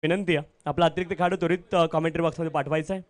विनंती आहे आपला अतिरिक्त खेळाडू त्वरित कॉमेंट्री बॉक्समध्ये पाठवायचा आहे.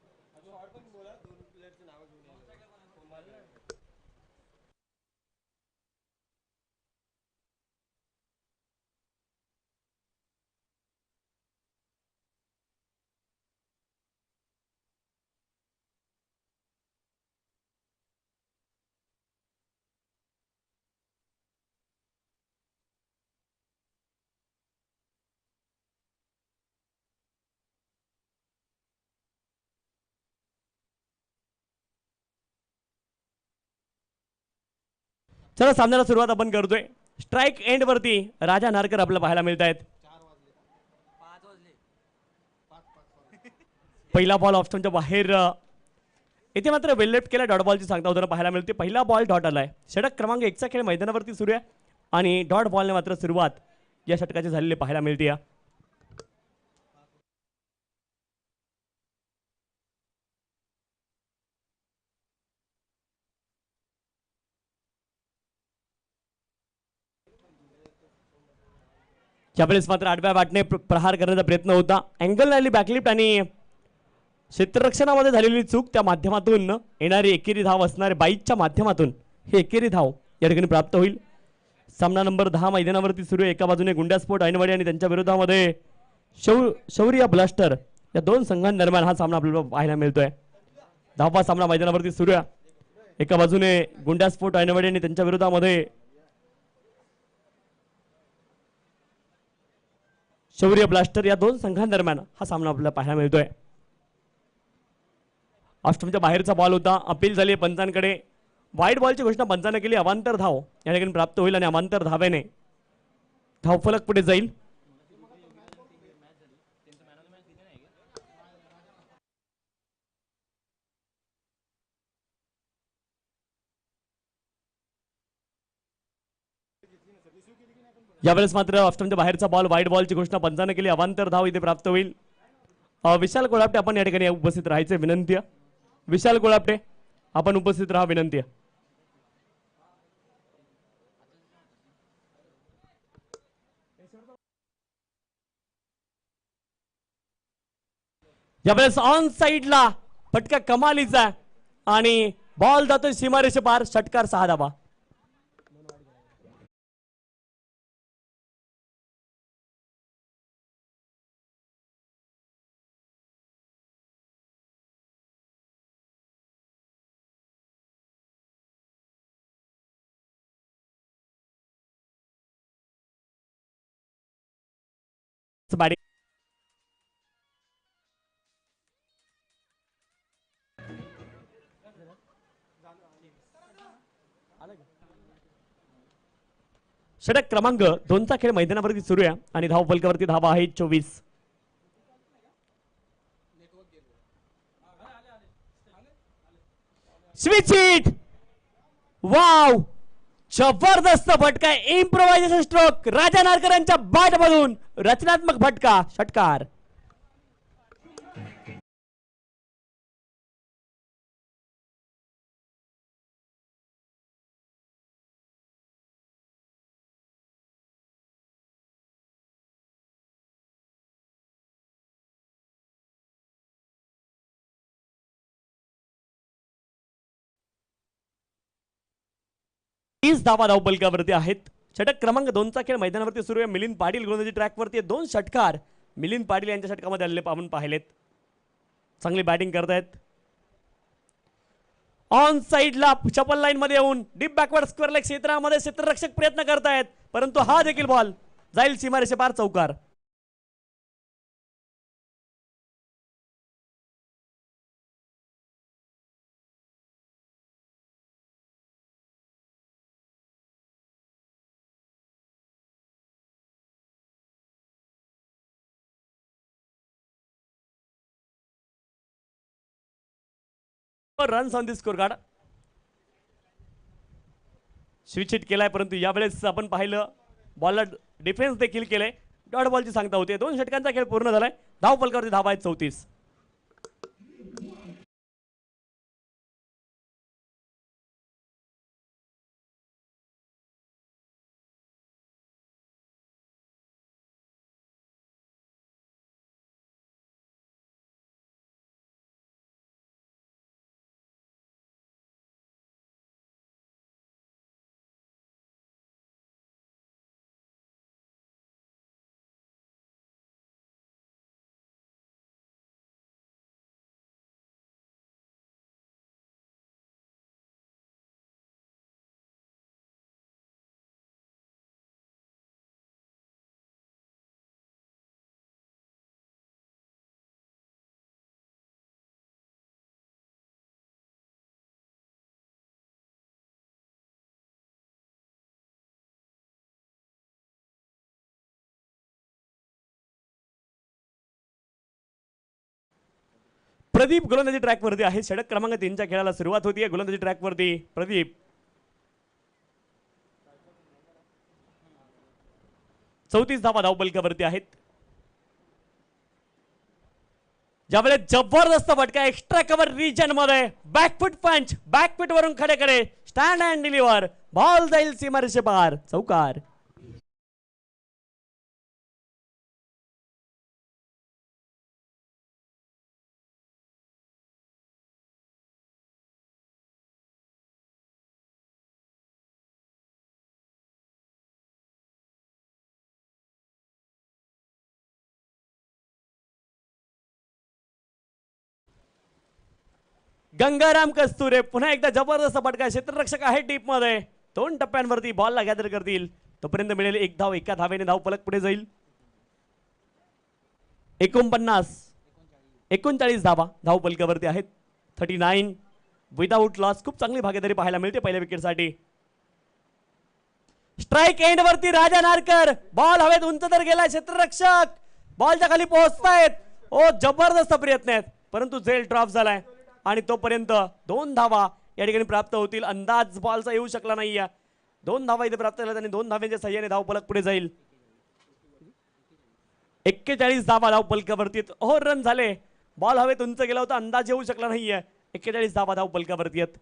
चला सामन्याला सुरुवात आपण करतोय. स्ट्राइक एंड वरती राजा नारकर आपल्याला पाहायला मिळत आहेत. पहिला बॉल ऑप्शनच्या बाहेर इथे मात्र वेल लेफ्ट केला. डॉट बॉलची सांगता होताना पाहायला मिळते. पहिला बॉल डॉट आलाय. षटक क्रमांक 1 चा खेळ मैदानावरती सुरू आहे आणि डॉट बॉलने मात्र सुरुवात या षटकाची झालेली पाहायला मिळते. यावेळेस मात्र आडव्या बॅटने प्रहार करण्याचा प्रयत्न होता. अँगल आली बॅकलिफ्ट आणि क्षेत्ररक्षणामध्ये झालेली चूक त्या माध्यमातून येणारी एकेरी धाव असणारे 22च्या माध्यमातून हे एकेरी धाव या ठिकाणी प्राप्त होईल. सामना नंबर 10 मैदानावरती सुरू आहे. एका बाजूने गुंडा स्पोर्ट ऐनवाडी आणि त्यांच्या विरोधामध्ये शौर्य ब्लास्टर या दोन संघांदरम्यान हा सामना आपल्याला पाहायला मिळतोय. 10वा सामना मैदानावरती सुरू आहे. एका बाजूने गुंडा स्पोर्ट ऐनवाडी आणि त्यांच्या विरोधामध्ये शौर्य ब्लास्टर या दोन संघांदरम्यान हा सामना आपल्याला पाहायला मिळतोय. ऑस्ट्रेलियाच्या बाहेरचा बॉल होता. अपील झाली पंचांकडे. वाईट बॉलची घोषणा पंचाने केली. अवांतर धाव या ठिकाणी प्राप्त होईल आणि अवांतर धावेने धावफलक पुढे जाईल. यावेळेस मात्र ऑस्ट्रेलियाच्या बाहेरचा बॉल वाईट बॉलची घोषणा पंचाने केली. अवांतर धाव इथे प्राप्त होईल. विशाल गोळापटे आपण या ठिकाणी उपस्थित राहायचे विनंती आहे. विशाल गोळापटे आपण उपस्थित राहा विनंती आहे. यावेळेस ऑन साइडला फटका कमालीचा आणि बॉल जातोय सीमारेषे पार. षटकार 6 धावा. षटक क्रमांक 2 चा खेळ मैदानावरती सुरू आहे आणि धाव फलकावरती धावा आहे 24. Switch hit. वाव जबरदस्त फटका. इम्प्रोव्हायझेशन स्ट्रोक राजा नारकरांच्या बॅट मधून रचनात्मक फटका. षटकार. धावा धावपलकावरती आहेत. षटक क्रमांक 2 चा खेळ मैदानावरती सुरू आहे. मिलिंद पाटील गोलंदाजी ट्रॅकवरती 2 षटकार मिलिंद पाटील यांच्या षटकामध्ये आलेले आपण पाहिलेत. चांगली बॅटिंग करतायत. ऑन साइडला चपल लाईन मध्ये येऊन डीप बॅकवर्ड स्क्वेअर लेग क्षेत्रामध्ये क्षेत्ररक्षक प्रयत्न करतायत परंतु हा देखील बॉल जाईल सीमारेषे पार. चौकार. Runs on the score card. Switch hit केलाय परंतु यावेळेस आपण पाहिलं बॉलला डिफेन्स देखील केलंय. डॉट बॉलची सांगता होते. 2 षटकांचा खेळ पूर्ण झालाय. धाव फलकावरती धावा आहेत 34. प्रदीप गोलंदाजी ट्रॅक वरती आहे. षटक क्रमांक 3च्या खेळाला सुरुवात होतीये. गोलंदाजी ट्रॅक वरती प्रदीप. 34 धावा धावपलकावरती आहेत. ज्यावेळेस जबरदस्त फटका एक्स्ट्रा कव्हर रिजन मध्ये बॅकफुट पंच, बॅकफुट वरून खडे खडे स्टँड अँड डिलिव्हर, बॉल जाईल सीमारेषे पार, चौकार. गंगाराम कस्तुरे पुन्हा एकदा जबरदस्त फटका. क्षेत्ररक्षक आहे टीप मध्ये. 2 टप्प्यांवरती बॉलला गॅदर करतील. तोपर्यंत मिळेल एक धाव. एका धावेने धाव फलक पुढे जाईल. 39 धावा धाव फलकावरती आहेत. 39 विदाउट लॉस. खूप चांगली भागीदारी पाहायला मिळते पहिल्या विकेटसाठी. स्ट्राइक एंड वरती राजा नारकर. बॉल हवेत उंच तर गेला. क्षेत्ररक्षक बॉलच्या खाली पोहोचतायत. ओ जबरदस्त प्रयत्न आहेत परंतु झेल ड्रॉप झालाय आणि तोपर्यंत 2 धावा या ठिकाणी प्राप्त होतील. अंदाज बॉलचा येऊ शकला नाहीये. 2 धावा इथे प्राप्त झाल्या आणि 2 धाव्यांच्या सहाय्याने धाव फलक पुढे जाईल. 41 धावा धाव फलकावरती. ओव्हर रन झाले. बॉल हवेत उंच गेला होता. अंदाज येऊ शकला नाहीये. 41 धावा धाव फलकावरती आहेत.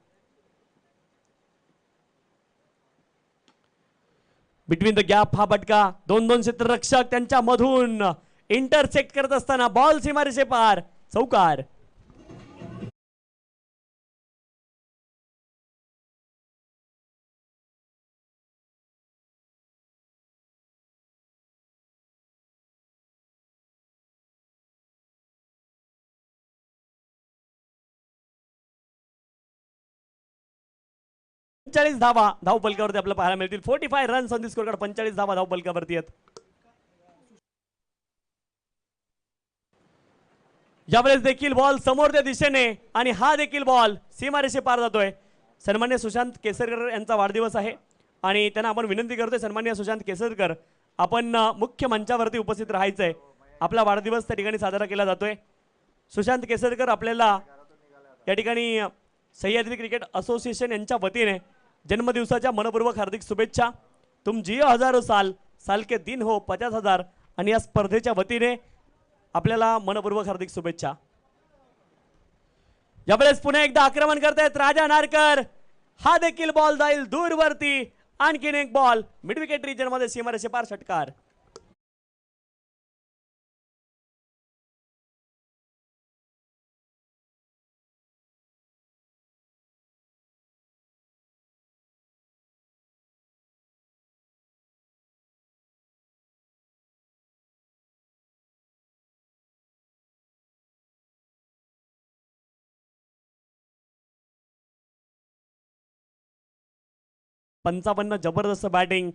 बिटवीन द गॅप हा फटका. 2 क्षेत्ररक्षक त्यांच्या मधून इंटरसेक्ट करत असताना बॉल सीमारेषे पार, चौकार. धावा धाव फलकावरती आपल्याला पाहायला मिळतील. 45 runs on the score card. 45 धावा धाव फलकावरती आहेत. यावेळेस देखील बॉल समोरच्या दिशेने आणि हा देखील बॉल सीमारेषे पार जातोय. सन्मान्य सुशांत केसरकर यांचा वाढदिवस आहे आणि त्यांना आपण विनंती करतोय सन्मान्य सुशांत केसरकर आपण मुख्य मंचावरती उपस्थित राहायचंय. आपला वाढदिवस त्या ठिकाणी साजरा केला जातोय. सुशांत केसरकर आपल्याला या ठिकाणी सह्याद्री क्रिकेट असोसिएशन यांच्या वतीने जन्मदिवसाच्या मनपूर्वक हार्दिक शुभेच्छा. तुम जियो हजारो साल, साल के दिन हो 50,000. आणि या स्पर्धेच्या वतीने आपल्याला मनपूर्वक हार्दिक शुभेच्छा. यावेळेस पुन्हा एकदा आक्रमण करतायत राजा नारकर. हा देखील बॉल जाईल दूरवरती. आणखीन एक बॉल मिड विकेट रिजन मध्ये सीमारेषे पार, षटकार. पंचावन्न जबरदस्त बॅटिंग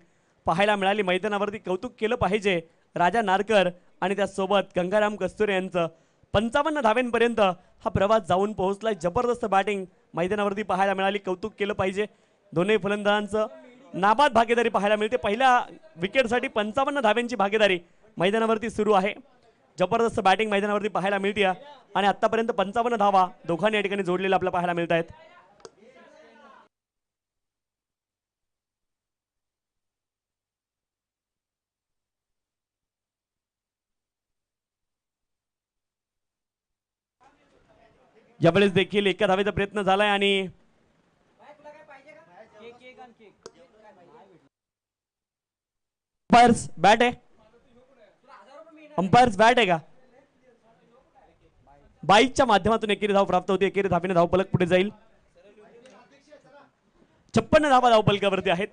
पाहायला मिळाली मैदानावरती. कौतुक केलं पाहिजे राजा नारकर आणि त्यासोबत गंगाराम कस्तुरे यांचं. 55 धाव्यांपर्यंत हा प्रवास जाऊन पोहोचलाय. जबरदस्त बॅटिंग मैदानावरती पाहायला मिळाली. कौतुक केलं पाहिजे. दोन्ही फलंदाजांचं नाबाद भागीदारी पाहायला मिळते. पहिल्या विकेटसाठी 55 धाव्यांची भागीदारी मैदानावरती सुरू आहे. जबरदस्त बॅटिंग मैदानावरती पाहायला मिळते आणि आतापर्यंत 55 धावा दोघांनी या ठिकाणी जोडलेल्या आपल्याला पाहायला मिळत आहेत. यावेळेस देखील एका धावेचा प्रयत्न झालाय आणि अंपायर्स बॅट आहे. अंपायर्स बॅट आहे का? 22च्या माध्यमातून एकेरी धाव प्राप्त होते. एकेरी धावेने धाव फलक पुढे जाईल. 56 धावा धाव फलकावरती आहेत.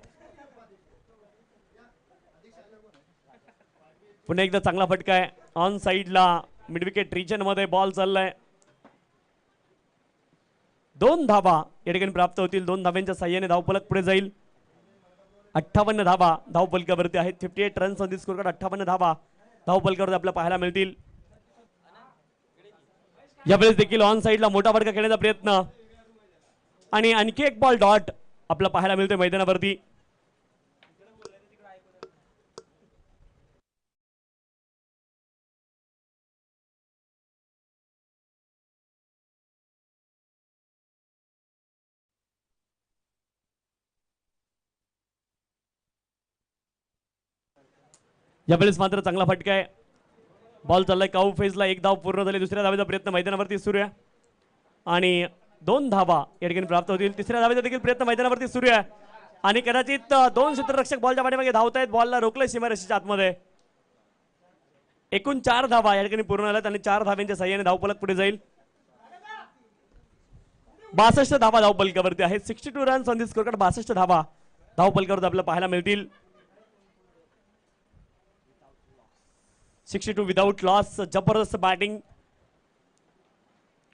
पुन्हा एकदा चांगला फटका आहे. ऑन साइडला मिड विकेट रिजन मध्ये बॉल चाललाय. 2 धावा या ठिकाणी प्राप्त होतील. 2 धाव्यांच्या साह्याने धाव फलक पुढे जाईल. 58 धावा धाव फलकावरती आहेत. 58 runs on the score card. 58 धावा धाव फलकावरती आपल्याला पाहायला मिळतील. यावेळेस देखील ऑन साइडला मोठा फटका खेळण्याचा प्रयत्न आणि आणखी एक बॉल डॉट आपल्याला पाहायला मिळतोय मैदानावरती. यावेळेस मात्र चांगला फटका आहे. बॉल चाललाय काऊ फेजला. एक धाव पूर्ण झाली. दुसऱ्या धावेचा प्रयत्न मैदानावरती सुरू आहे आणि 2 धावा या ठिकाणी प्राप्त होतील. तिसऱ्या धावेचा देखील प्रयत्न मैदानावरती सुरू आहे आणि कदाचित 2 क्षेत्ररक्षक बॉलच्या पाठीमागे धावत आहेत. बॉलला रोखलंय सीमारेषेच्या आतमध्ये. एकूण 4 धावा या ठिकाणी पूर्ण झाल्यात आणि 4 धाव्यांच्या साह्याने धावफलक पुढे जाईल. 62 धावा धावफलकावरती आहेत. 62 runs on the score card. 62 धावा धावफलकावरती आपल्याला पाहायला मिळतील. 62 विदाउट लॉस. जबरदस्त batting.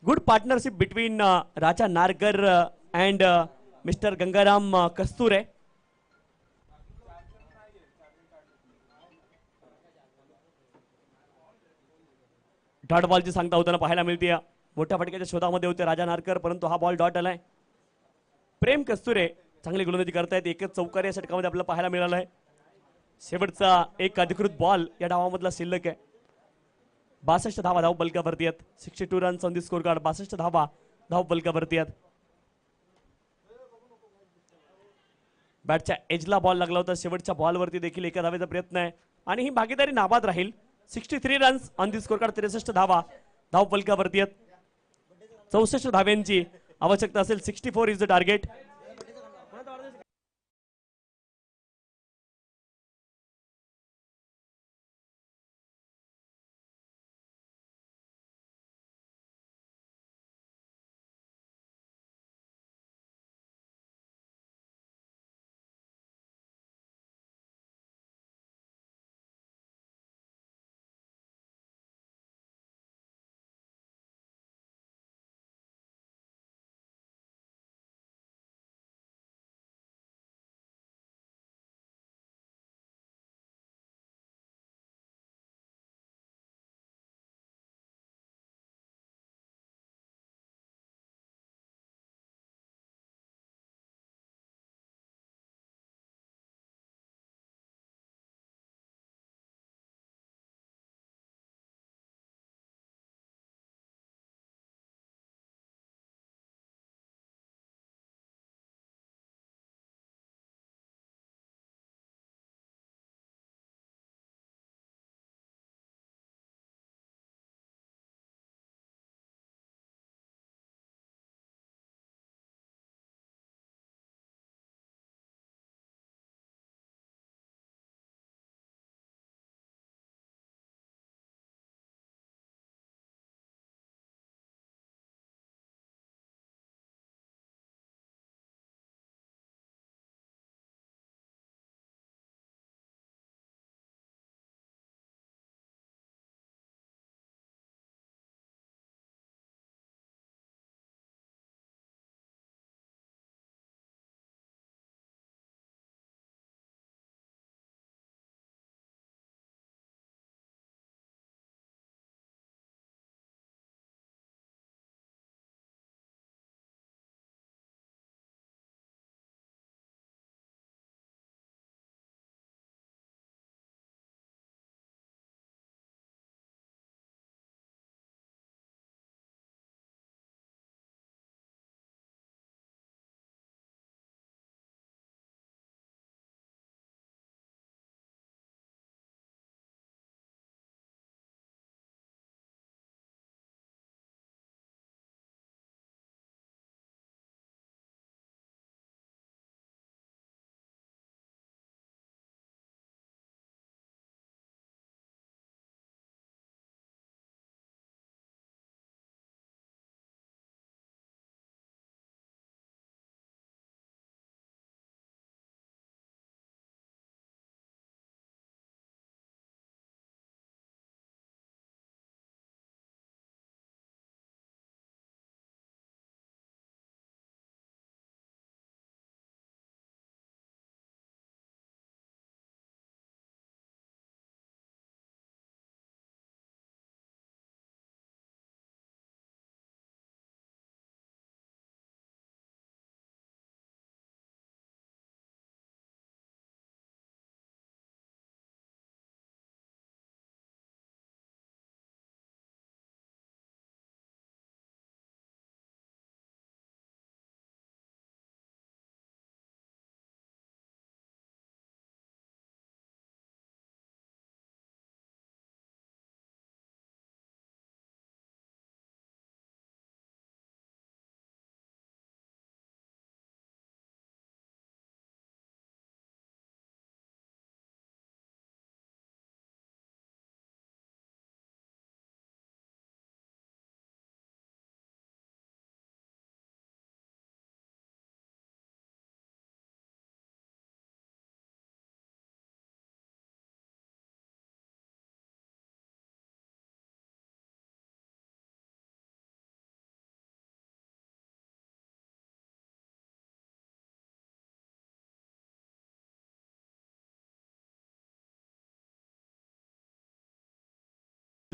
Good partnership between Raja Narkar and mister Gangaram Kasture. Dot बॉलची सांगता होताना पाहायला मिळते. मोठ्या फटक्याच्या शोधामध्ये होते राजा नारकर, परंतु हा बॉल डॉट आलाय. प्रेम कस्तुरे चांगली गोलंदाजी करतायत. एकच चौकार या षटकामध्ये आपल्याला पाहायला मिळाला आहे. शेवटचा एक अधिकृत बॉल या डावामधला शिल्लक आहे. 62 धावा धाव बलकावरती आहेत. 62 runs on the score card. 62 धावा धाव बलकावरती आहेत. बॅटच्या एजला बॉल लागला होता. शेवटच्या बॉलवरती देखील एका धावेचा प्रयत्न आहे आणि ही भागीदारी नाबाद राहील. 63 runs on the score card. 63 धावा धाव बलकावरती आहेत. 64 धाव्यांची आवश्यकता असेल. 64 इज द टार्गेट.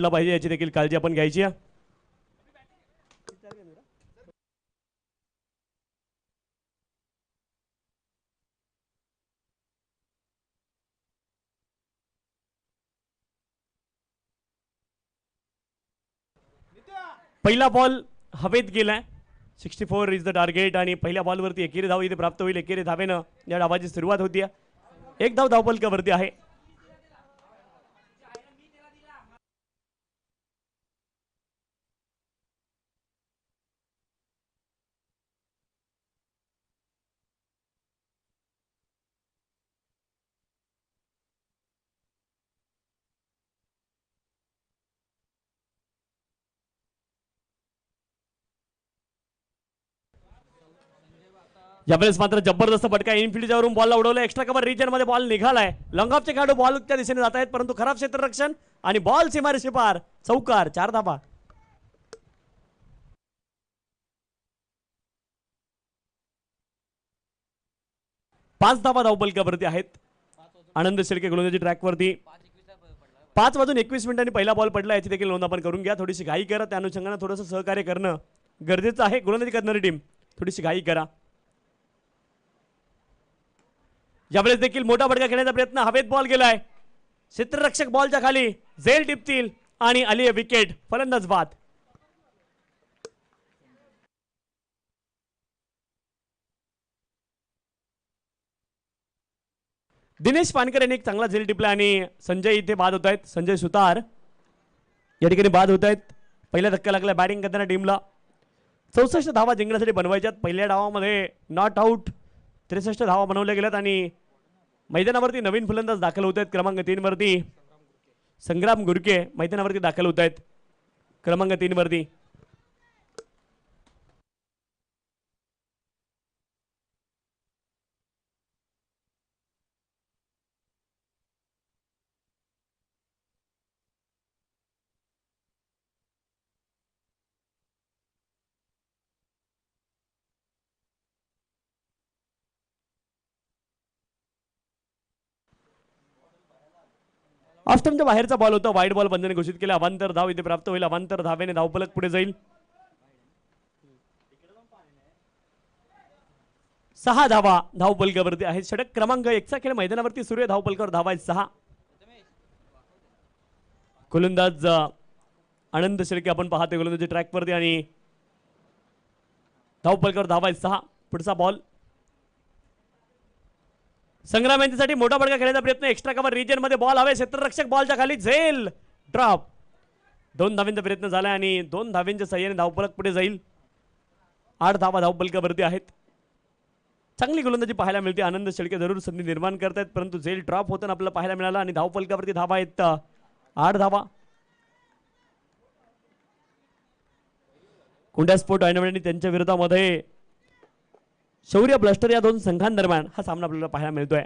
पाहिजे याची देखील काळजी आपण घ्यायची आहे. पहिला बॉल हवेत गेलाय. 64 इज द टार्गेट आणि पहिल्या बॉलवरती एकेरी धाव इथे प्राप्त होईल. एकेरी धावेनं या डावाची सुरुवात होती. एक धाव धावपलकावरती आहे. यावेळेस मात्र जबरदस्त फटका इनफिल्डच्या वरून बॉलला उडवला. एक्स्ट्रा कव्हर रिजन मध्ये बॉल निघालाय. लॉंगऑफचे खेळाडू बॉलच्या दिशेने जात आहेत परंतु खराब क्षेत्ररक्षण आणि बॉल सीमारेषे पार. चौकार. 4 धावा. पाच धावा धावपलकावरती आहेत. आनंद शेळके गोलंदाजी ट्रॅकवरती. 5:21 पहिला बॉल पडला. याची देखील नोंद आपण करून घ्या. थोडीशी घाई करा. त्या अनुषंगाने थोडंसं सहकार्य करणं गरजेचं आहे. गोलंदाजी करणारी टीम थोडीशी घाई करा. यावेळेस देखील मोठा फटका खेळण्याचा प्रयत्न. हवेत बॉल गेलाय. क्षेत्ररक्षक बॉलच्या खाली झेल टिपतील आणि आली आहे विकेट. फलंदाज बाद. दिनेश पानकर यांनी एक चांगला झेल टिपला आणि संजय इथे बाद होत आहेत. संजय सुतार या ठिकाणी बाद होत आहेत. पहिला धक्का लागला बॅटिंग करताना टीमला. 64 धावा जिंकण्यासाठी बनवायच्यात. पहिल्या डावामध्ये नॉट आउट 63 धावा बनवल्या गेल्यात आणि मैदानावरती नवीन फलंदाज दाखल होत आहेत. क्रमांक 3 वरती संग्राम गुरके मैदानावरती दाखल होत आहेत. क्रमांक 3 वरती ऑफस्टंपच्या बाहेरचा बॉल होता. वाईड बॉल बंधने घोषित केला. अवांतर धाव इथे प्राप्त होईल. अवांतर धावेने धावफलक पुढे जाईल. 6 धावा धावफलकावरती आहेत. षटक क्रमांक 1चा खेळ मैदानावरती सुरू आहे. धावफलकावर धावा आहेत 6. गोलंदाज आनंद शेळके आपण पाहते गोलंदाजी ट्रॅकवरती आणि धावफलकावर धावा आहेत 6. पुढचा बॉल संग्राम यांच्यासाठी मोठा फटका खेळण्याचा प्रयत्न. एक्स्ट्रा कव्हर रिजन मध्ये बॉल हवे. क्षेत्ररक्षक बॉलच्या खाली झेल ड्रॉप. 2 धावेंचा प्रयत्न झाला आणि 2 धावेंच्या सहाय्याने धावफलक पुढे जाईल. 8 धावा धावफलकावरती आहेत. चांगली गोलंदाजी पाहायला मिळते. आनंद शेळके जरूर संधी निर्माण करतायत परंतु झेल ड्रॉप होताना आपल्याला पाहायला मिळाला आणि धावफलकावरती धावा आहेत 8 धावा. कुंड्या स्पोर्ट आणि त्यांच्या विरोधामध्ये शौर्य ब्लस्टर या 2 संघांदरम्यान हा सामना आपल्याला पाहायला मिळतोय.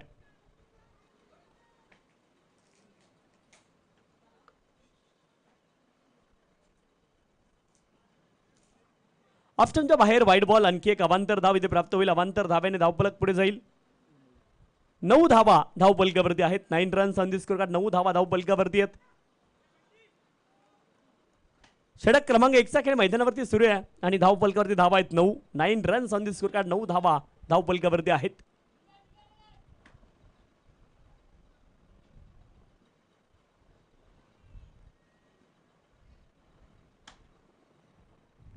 ऑप्शनच्या बाहेर वाईड बॉल. आणखी एक अवांतर धाव इथे प्राप्त होईल. अवांतर धावेने धावफलक पुढे जाईल. 9 धावा धावफलकावरती आहेत. 9 runs on the score card. 9 धावा धावफलकावरती आहेत. षटक क्रमांक 1चा खेळ मैदानावरती सुरू आहे आणि धावफलकावरती धावा आहेत 9. 9 runs on the score card. 9 धावा धावफलकावरती आहेत.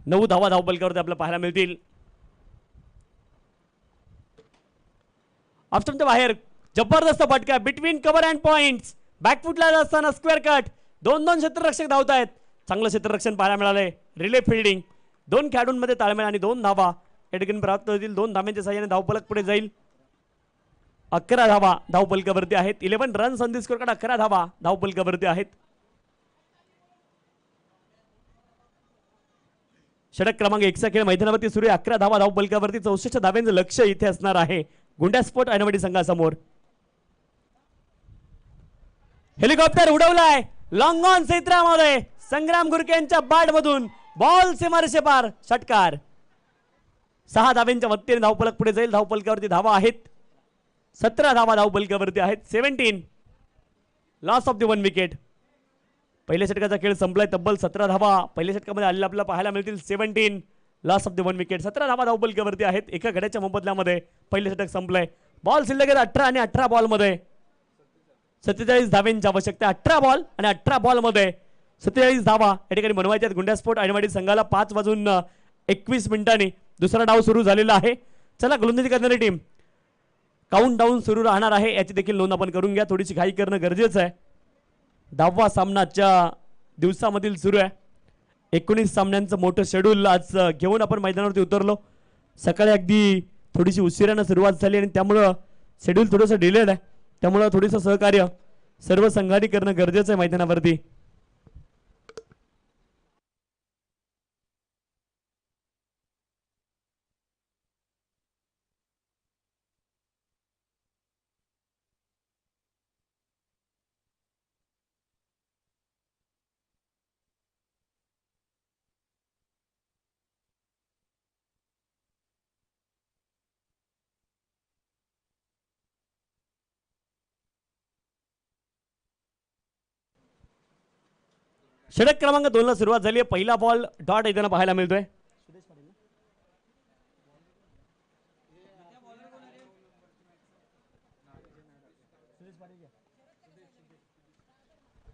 नऊ धावा धावफलकावरती आपल्याला पाहायला मिळतील. ऑप्शनच्या बाहेर जबरदस्त फटका बिटवीन कव्हर अँड पॉइंट्स. बॅकफुटला असताना स्क्वेअर कट. 2 क्षेत्ररक्षक धावत आहेत. चांगलं क्षेत्ररक्षण पाहायला मिळालंय. Relay fielding. 2 खेळाडूंमध्ये ताळमेळ आणि 2 धावा या ठिकाणी प्राप्त होतील. 2 धाव्यांच्या सहाय्याने धावफलक पुढे जाईल. 11 धावा धावफलकावरती आहेत. 11 runs on the score card. 11 धावा धावफलकावरती आहेत. षटक क्रमांक 1चा खेळ मैदानावरती सुरू आहे. 11 धावा धावफलकावरती. 64 धाव्यांचं लक्ष इथे असणार आहे गुंडा स्पोर्ट ऐनवडी संघासमोर. हेलिकॉप्टर उडवलाय लॉंग ऑन क्षेत्रामध्ये. संग्राम गुरके यांच्या बॅट मधून बॉल सीमारेषे पार. षटकार. 6 धाव्यांच्या मदतीने धावफलक पुढे जाईल. धावफलकावरती धावा आहेत 17 धावा धावफलकावरती आहेत. 17 लॉस ऑफ द 1 विकेट. पहिल्या षटकाचा खेळ संपलाय. तब्बल 17 धावा पहिल्या षटकामध्ये आलेल्या आपल्याला पाहायला मिळतील. 17 लास्ट ऑफ द 1 विकेट. 17 धावा धावपलकावरती आहेत एका गड्याच्या मोबदल्यामध्ये. पहिलं षटक संपलंय. बॉल शिल्लक आहेत 18 आणि 18 बॉलमध्ये 47 धावांची आवश्यकता. 18 बॉल आणि 18 बॉलमध्ये 47 धावा या ठिकाणी बनवायच्या. गुंड्या स्पोर्ट आयनवाडी संघाला 5:21 दुसरा डाव सुरू झालेला आहे. चला गोलंदाजी करणारी टीम काउंट डाऊन सुरू राहणार आहे याची देखील नोंद आपण करून घ्या. थोडीशी घाई करणं गरजेचं आहे. 10वा सामनाच्या दिवसामधील सुरू आहे. 19 सामन्यांचं मोठं शेड्यूल आज घेऊन आपण मैदानावरती उतरलो. सकाळी अगदी थोडीशी उशिरानं सुरुवात झाली आणि त्यामुळं शेड्यूल थोडंसं डिलेड आहे. त्यामुळं थोडंसं सहकार्य सर्व संघांनी करणं गरजेचं आहे मैदानावरती. षटक क्रमांक 2 ला सुरुवात झाली आहे. पहिला बॉल डॉट येताना पाहायला मिळतोय.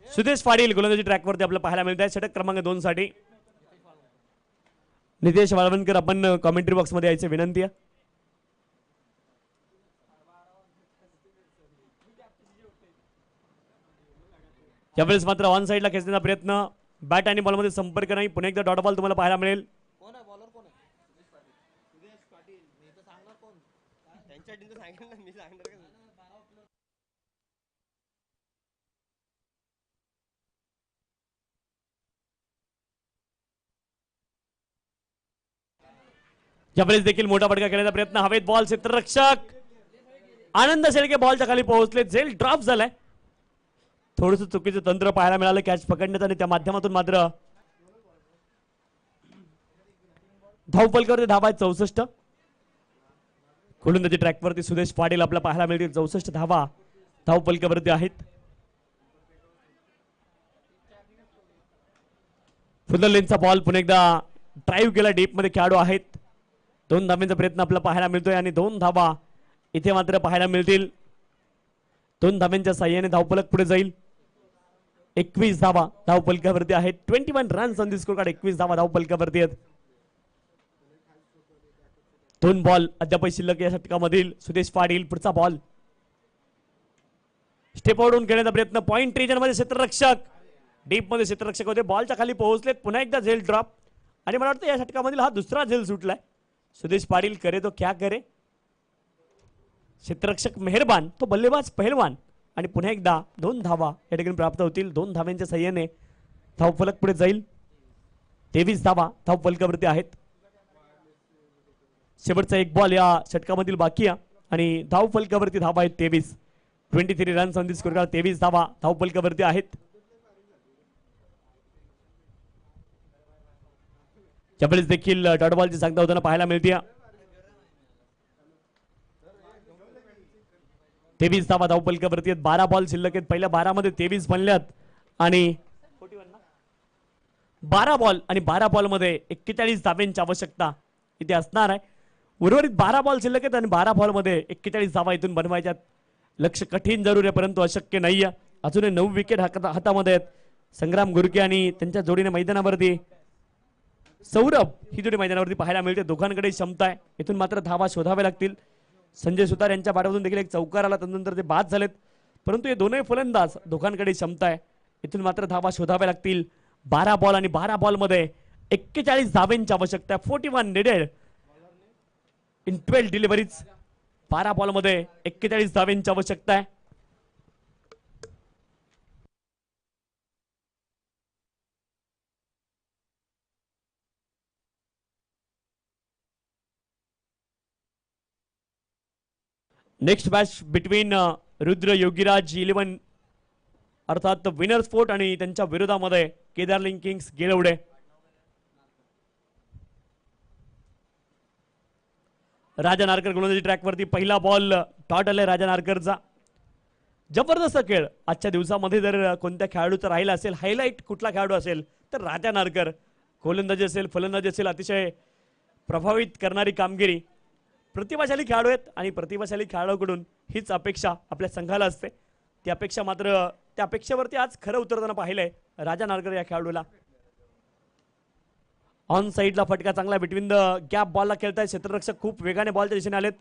सुदेश पाटील गोलंदाजी ट्रॅकवरती आपल्याला पाहायला मिळत आहे. षटक क्रमांक 2 साठी नितेश वाळवणकर आपण कॉमेंट्री बॉक्स मध्ये यायची विनंती आहे. यावेळेस मात्र ऑन साईडला खेचण्याचा प्रयत्न. बॅट आणि बॉलमध्ये संपर्क नाही. पुन्हा एकदा डॉट बॉल तुम्हाला पाहायला मिळेल. यावेळेस देखील मोठा फटका खेळण्याचा प्रयत्न. हवेत बॉल. क्षेत्ररक्षक आनंद शेळके बॉलच्या खाली पोहोचले. झेल ड्रॉप झालाय. थोडंसं चुकीचं तंत्र पाहायला मिळालं कॅच पकडण्यात आणि त्या माध्यमातून मात्र धावपलकावरती धावा आहेत 64. गोलंदाजी ट्रॅकवरती सुदेश पाटील आपल्याला पाहायला मिळतील. 64 धावा धावपलकावरती आहेत. फुल लेनचा बॉल पुन्हा एकदा ड्राईव्ह केला. डीप मध्ये खेळाडू आहेत. 2 धावांचा प्रयत्न आपल्याला पाहायला मिळतोय आणि 2 धावा इथे मात्र पाहायला मिळतील. 2 धावांच्या साह्याने धावपलक पुढे जाईल. 21 धावा धावपलकावरती आहेत. 21 runs on the score card. 21 धावा धावपलकावरती आहेत. 2 बॉल अद्याप शिल्लक या षटकामधील. सुदेश पाटील पुढचा बॉल. स्टेप आउट खेळण्याचा प्रयत्न. पॉइंट रिजन मध्ये क्षेत्ररक्षक डीप मध्ये क्षेत्ररक्षक होते. बॉलच्या खाली पोहोचलेत. पुन्हा एकदा झेल ड्रॉप आणि मला वाटतं या षटकामधील हा दुसरा झेल सुटलाय. सुदेश पाटील करे तो क्या करे. क्षेत्ररक्षक मेहरबान तो बल्लेबाज पहलवान. आणि पुन्हा एकदा 2 धावा या ठिकाणी प्राप्त होतील. 2 धावांच्या साह्याने धावफलक पुढे जाईल. 23 धावा धावफलकावरती आहेत. शेवटचा 1 बॉल या षटकामधील बाकी आहे आणि धावफलकावरती धावा आहेत 23. 23 runs on the score card. 23 धावा धावफलकावरती आहेत. यावेळेस देखील डॉट बॉलची सांगता होताना पाहायला मिळते. 23 धावा धावपलकावरती आहेत. 12 बॉल शिल्लक आहेत. पहिल्या 12 मध्ये 23 बनल्यात आणि 12 बॉल आणि 12 बॉल मध्ये 41 धावांची आवश्यकता इथे असणार आहे. उर्वरित 12 बॉल शिल्लक आहेत आणि 12 बॉल मध्ये 41 धावा इथून बनवायच्यात. लक्ष कठीण जरूर आहे परंतु अशक्य नाहीये. अजूनही 9 विकेट हातामध्ये आहेत. संग्राम गुरके आणि त्यांच्या जोडीने मैदानावरती सौरभ ही जोडी मैदानावरती पाहायला मिळते. दोघांकडे क्षमता आहे. इथून मात्र धावा शोधाव्या लागतील. संजय सुतार यांच्या बॅटमधून देखील एक चौकार आला त्यानंतर ते बाद झालेत परंतु हे दोनही फलंदाज दोघांकडे क्षमता आहे. इथून मात्र धावा शोधाव्या लागतील. 12 बॉल आणि 12 बॉल मध्ये 41 धावांची आवश्यकता. 41 नेडेड इन 12 डिलिव्हरीज. 12 बॉल मध्ये 41 धावांची आवश्यकता आहे. Next match between Rudra Yogiraj 11 अर्थात विनर स्पोर्ट आणि त्यांच्या विरोधामध्ये केदारलिंग किंग्स गेलवडे. राजा नारकर गोलंदाजी ट्रॅकवरती. पहिला बॉल टॉट आलाय राजा नारकरचा. जबरदस्त खेळ आजच्या दिवसामध्ये जर कोणत्या खेळाडूचा राहिला असेल, हायलाईट कुठला खेळाडू असेल तर राजा नारकर. गोलंदाजी असेल, फलंदाजी असेल, अतिशय प्रभावित करणारी कामगिरी. प्रतिभाशाली खेळाडू आहेत आणि प्रतिभाशाली खेळाडूकडून हीच अपेक्षा आपल्या संघाला असते. ती अपेक्षा मात्र त्या अपेक्षेवरती आज खरं उतरताना पाहिलंय राजा नारकर या खेळाडूला. ऑन साईडला फटका चांगला बिटवीन द गॅप बॉलला खेळताय क्षेत्ररक्षक. खूप वेगाने बॉलच्या दिशेने आलेत.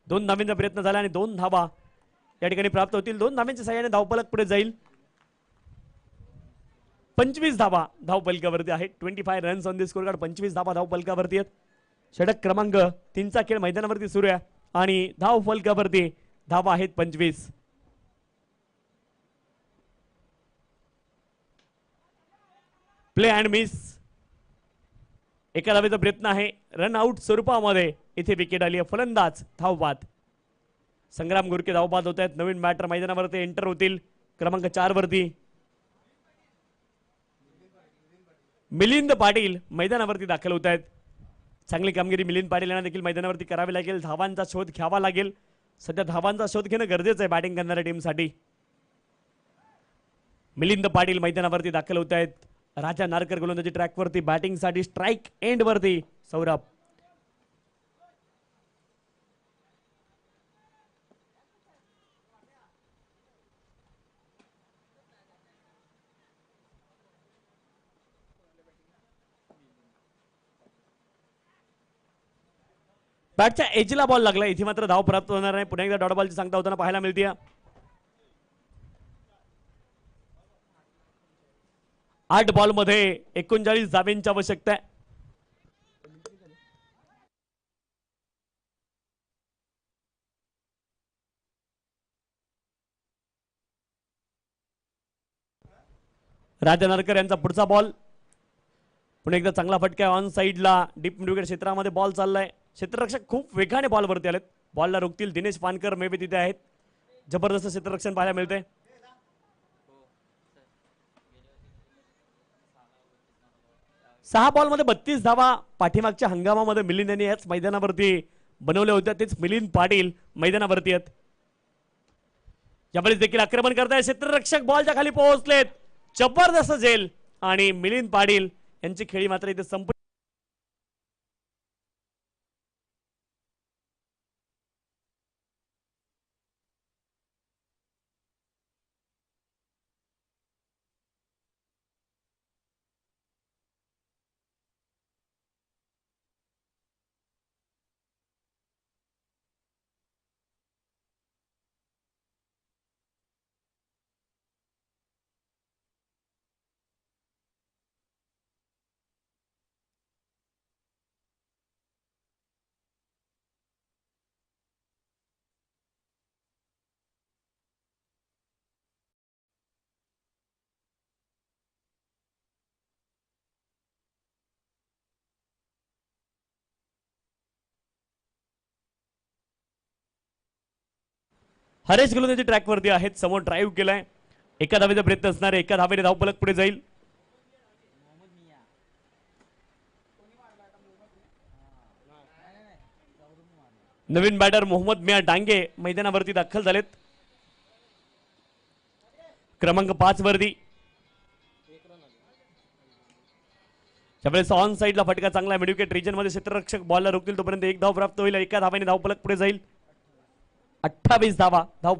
2 धावांचा प्रयत्न झाला आणि 2 धावा या ठिकाणी प्राप्त होतील. 2 धावांच्या सहाय्याने धावफलक पुढे जाईल. 25 धावा धावफलकावरती आहेत. 25 runs on the score card. 25 धावा धावफलकावरती आहेत. षटक क्रमांक 3चा खेळ मैदानावरती सुरू आहे आणि धावफलकावरती धावा आहेत 25. Play and miss. एका धावेचा प्रयत्न आहे. रन आउट स्वरूपामध्ये इथे विकेट आली आहे. फलंदाज धावबाद. संग्राम गुरके धावबाद होत आहेत. नवीन बॅटर मैदानावरती एंटर होतील. क्रमांक 4 वरती मिलिंद पाटील मैदानावरती दाखल होत आहेत. चांगली कामगिरी मिलिंद पाटील यांना देखील मैदानावरती करावी लागेल. धावांचा शोध घ्यावा लागेल. सध्या धावांचा शोध घेणं गरजेचं आहे बॅटिंग करणाऱ्या टीमसाठी. मिलिंद पाटील मैदानावरती दाखल होत आहेत. राजा नारकर गोलंदाजी ट्रॅकवरती बॅटिंगसाठी स्ट्राईक एंड वरती सौरभ. बॅटच्या एजला बॉल लागला. इथे मात्र धाव प्राप्त होणार नाही. पुन्हा एकदा डॉट बॉलची सांगता होताना पाहायला मिळते. 8 बॉलमध्ये 39 धावांची आवश्यकता आहे. राजा नारकर यांचा पुढचा बॉल. पुन्हा एकदा चांगला फटका ऑन साईडला डीप मिड विकेट क्षेत्रामध्ये बॉल चाललाय. क्षेत्ररक्षक खूप वेगाने बॉलवरती आलेत. बॉलला रोखतील दिनेश पानकर मे बी तिथे आहेत. जबरदस्त क्षेत्ररक्षण पाहायला मिळते. 6 बॉलमध्ये 32 धावा पाठीमागच्या हंगामामध्ये मिलिंद यांनी याच मैदानावरती बनवल्या होत्या. तेच मिलिंद पाटील मैदानावरती आहेत. यावेळेस देखील आक्रमण करताय क्षेत्ररक्षक. बॉलच्या खाली पोहोचलेत. जबरदस्त झेल आणि मिलिंद पाटील यांची खेळी मात्र इथे संपली. हरेश गोलंदाजी ट्रॅकवरती आहेत. समोर ड्राईव्ह केलाय. एका धावेचा प्रयत्न असणार आहे. एका धावेने धावफलक पुढे जाईल. नवीन बॅटर मोहम्मद मिया डांगे मैदानावरती दाखल झालेत. क्रमांक 5 वरती. त्यावेळेस ऑन साईडला फटका चांगला मिड विकेट रिजन मध्ये क्षेत्ररक्षक बॉलला रोखतील तोपर्यंत 1 धाव प्राप्त होईल. एका धावेने धावफलक पुढे जाईल. 28 धावा धावफलक